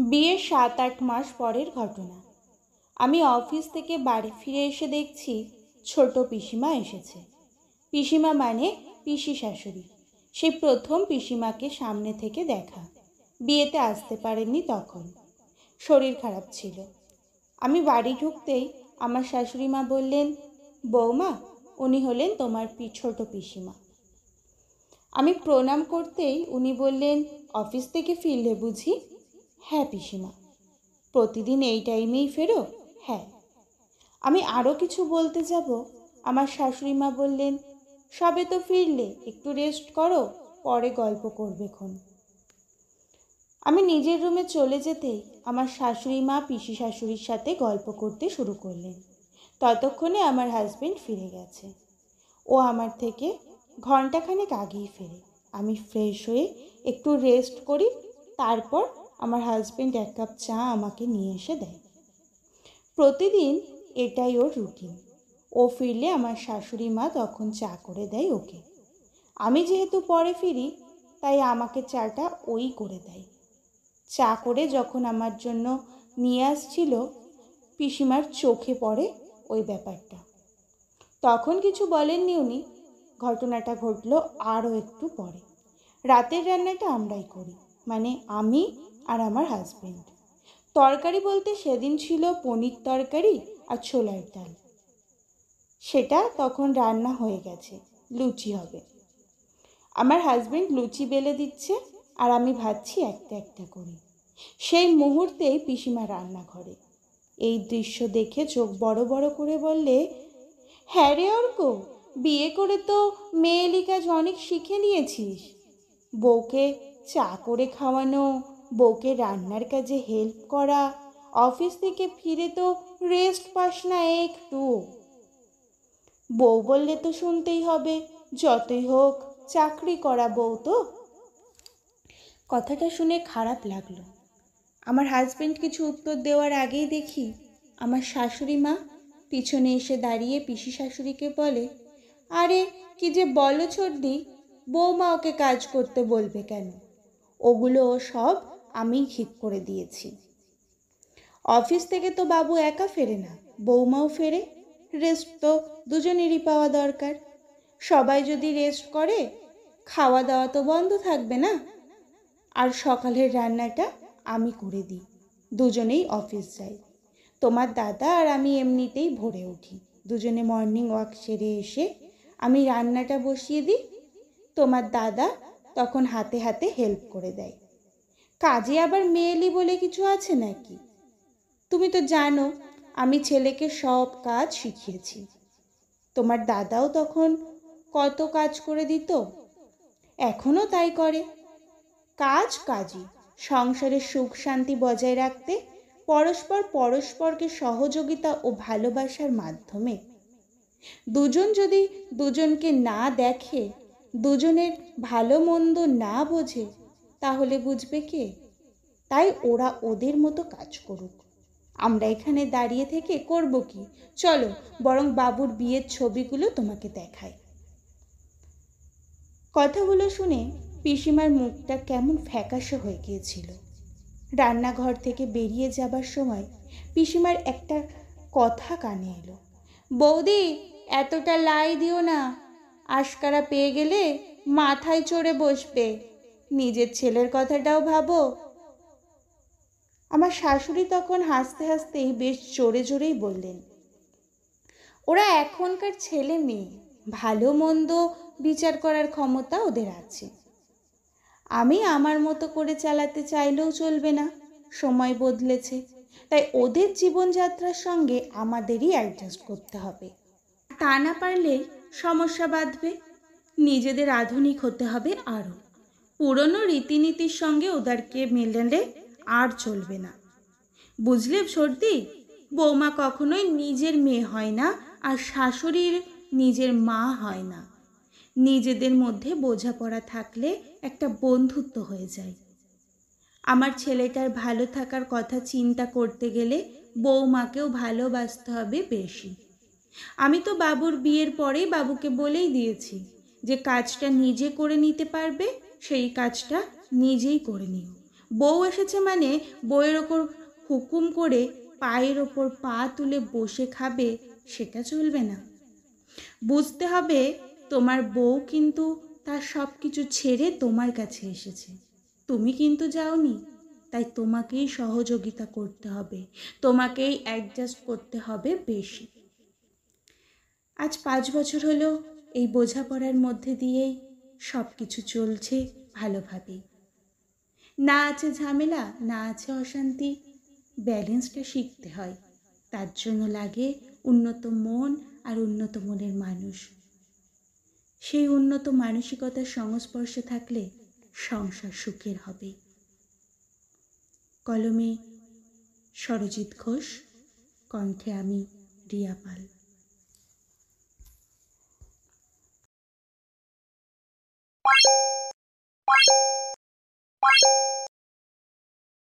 বিয়ের ৭-৮ মাস পরের ঘটনা। আমি অফিস থেকে বাড়ি ফিরে এসে দেখছি ছোট পিসিমা এসেছে। পিসিমা মানে পিসি শাশুড়ি। সেই প্রথম পিসিমাকে সামনে থেকে দেখা। বিয়েতে আসতে পারেননি তখন, শরীর খারাপ ছিল। আমি বাড়ি ঢুকতেই আমার শাশুড়ি মা বললেন, বৌমা, উনি হলেন তোমার ছোট পিসিমা। আমি প্রণাম করতেই উনি বললেন, অফিস থেকে ফিরলে বুঝি? হ্যাঁ পিসিমা। প্রতিদিন এই টাইমেই ফেরো? হ্যাঁ। আমি আরও কিছু বলতে যাব, আমার শাশুড়ি মা বললেন, সবে তো ফিরলে, একটু রেস্ট করো, পরে গল্প করবেক্ষণ। আমি নিজের রুমে চলে যেতেই আমার শাশুড়ি মা পিসি শাশুড়ির সাথে গল্প করতে শুরু করলেন। ততক্ষণে আমার হাজবেন্ড ফিরে গেছে। ও আমার থেকে ঘন্টাখানেক আগেই ফেরে। আমি ফ্রেশ হয়ে একটু রেস্ট করি, তারপর আমার হাজবেন্ড 1 কাপ চা আমাকে নিয়ে এসে দেয়। প্রতিদিন এটাই ওর রুটিন। ও ফিরলে আমার শাশুড়ি মা তখন চা করে দেয় ওকে। আমি যেহেতু পরে ফিরি, তাই আমাকে চাটা ওই করে দেয়। চা করে যখন আমার জন্য নিয়ে আসছিল, পিসিমার চোখে পড়ে ওই ব্যাপারটা। তখন কিছু বলেননি উনি। ঘটনাটা ঘটলো আরও একটু পরে। রাতের রান্নাটা আমরাই করি, মানে আমি আর আমার হাজবেন্ড। তরকারি বলতে সেদিন ছিল পনির তরকারি আর ছোলার ডাল। সেটা তখন রান্না হয়ে গেছে, লুচি হবে। আমার হাজবেন্ড লুচি বেলে দিচ্ছে আর আমি ভাবছি একটা একটা করে। সেই মুহূর্তেই পিসিমা রান্নাঘরে। এই দৃশ্য দেখে চোখ বড় বড় করে বললে, হ্যাঁ রে অর্ক, বিয়ে করে তো মেয়েলি কাজ অনেক শিখে নিয়েছিস। বউকে চা করে খাওয়ানো, বউকে রান্নার কাজে হেল্প করা, অফিস থেকে ফিরে তো রেস্ট পাস না একটু। বউ বললে তো শুনতেই হবে, যতই হোক চাকরি করা বউ তো। কথাটা শুনে খারাপ লাগলো। আমার হাজবেন্ড কিছু উত্তর দেওয়ার আগেই দেখি আমার শাশুড়ি মা পিছনে এসে দাঁড়িয়ে পিসি শাশুড়িকে বলে, আরে কি যে বলো ছোটদি, বৌমা ওকে কাজ করতে বলবে কেন? ওগুলো সব আমিই ঠিক করে দিয়েছি। অফিস থেকে তো বাবু একা ফেরে না, বৌমাও ফেরে। রেস্ট তো দুজনেরই পাওয়া দরকার। সবাই যদি রেস্ট করে, খাওয়া দাওয়া তো বন্ধ থাকবে না। আর সকালের রান্নাটা আমি করে দিই, দুজনেই অফিস যাই। তোমার দাদা আর আমি এমনিতেই ভোরে উঠি, দুজনে মর্নিং ওয়াক সেরে এসে আমি রান্নাটা বসিয়ে দিই। তোমার দাদা তখন হাতে হাতে হেল্প করে দেয়। কাজে আবার মেয়েলি বলে কিছু আছে নাকি? তুমি তো জানো আমি ছেলেকে সব কাজ শিখিয়েছি। তোমার দাদাও তখন কত কাজ করে দিত, এখনও তাই করে। কাজ কাজই। সংসারের সুখ শান্তি বজায় রাখতে পরস্পরকে সহযোগিতা ও ভালোবাসার মাধ্যমে। দুজন যদি দুজনকে না দেখে, দুজনের ভালো মন্দ না বোঝে, তাহলে বুঝবে কে? তাই ওরা ওদের মতো কাজ করুক, আমরা এখানে দাঁড়িয়ে থেকে করব কি? চলো বরং বাবুর বিয়ের ছবিগুলো তোমাকে দেখাই। কথাগুলো শুনে পিসিমার মুখটা কেমন ফ্যাকাশে হয়ে গিয়েছিল। রান্নাঘর থেকে বেরিয়ে যাবার সময় পিসিমার একটা কথা কানে এলো, বৌদি এতটা লাই দিও না, আশকারা পেয়ে গেলে মাথায় চড়ে বসবে, নিজের ছেলের কথাটাও ভাবো। আমার শাশুড়ি তখন হাসতে হাসতেই বেশ জোরে জোরেই বললেন, ওরা এখনকার ছেলে মেয়ে, ভালো মন্দ বিচার করার ক্ষমতা ওদের আছে। আমি আমার মতো করে চালাতে চাইলেও চলবে না, সময় বদলেছে, তাই ওদের জীবনযাত্রার সঙ্গে আমাদেরই অ্যাডজাস্ট করতে হবে। তা না পারলেই সমস্যা বাঁধবে। নিজেদের আধুনিক হতে হবে আরও। পুরনো রীতিনীতির সঙ্গে ওদেরকে মেলালে আর চলবে না। বুঝলে সর্দি, বৌমা কখনোই নিজের মেয়ে হয় না, আর শাশুড়ির নিজের মা হয় না। নিজেদের মধ্যে বোঝাপড়া থাকলে একটা বন্ধুত্ব হয়ে যায়। আমার ছেলেটার ভালো থাকার কথা চিন্তা করতে গেলে বৌমাকেও ভালোবাসতে হবে বেশি। আমি তো বাবুর বিয়ের পরেই বাবুকে বলেই দিয়েছি যে কাজটা নিজে করে নিতে পারবে সেই কাজটা নিজেই করে নিও, বউ এসেছে মানে বউয়ের ওপর হুকুম করে পায়ের ওপর পা তুলে বসে খাবে, সেটা চলবে না। বুঝতে হবে তোমার বউ কিন্তু তার সব কিছু ছেড়ে তোমার কাছে এসেছে, তুমি কিন্তু যাওনি। তাই তোমাকেই সহযোগিতা করতে হবে, তোমাকেই অ্যাডজাস্ট করতে হবে বেশি। আজ 5 বছর হলো এই বোঝাপড়ার মধ্যে দিয়েই সব কিছু চলছে ভালোভাবেই। না আছে ঝামেলা, না আছে অশান্তি। ব্যালেন্সটা শিখতে হয়, তার জন্য লাগে উন্নত মন আর উন্নত মনের মানুষ। সেই উন্নত মানসিকতার সংস্পর্শে থাকলে সংসার সুখের হবে। কলমে সরজিৎ ঘোষ, কণ্ঠে আমি রিয়া পাল।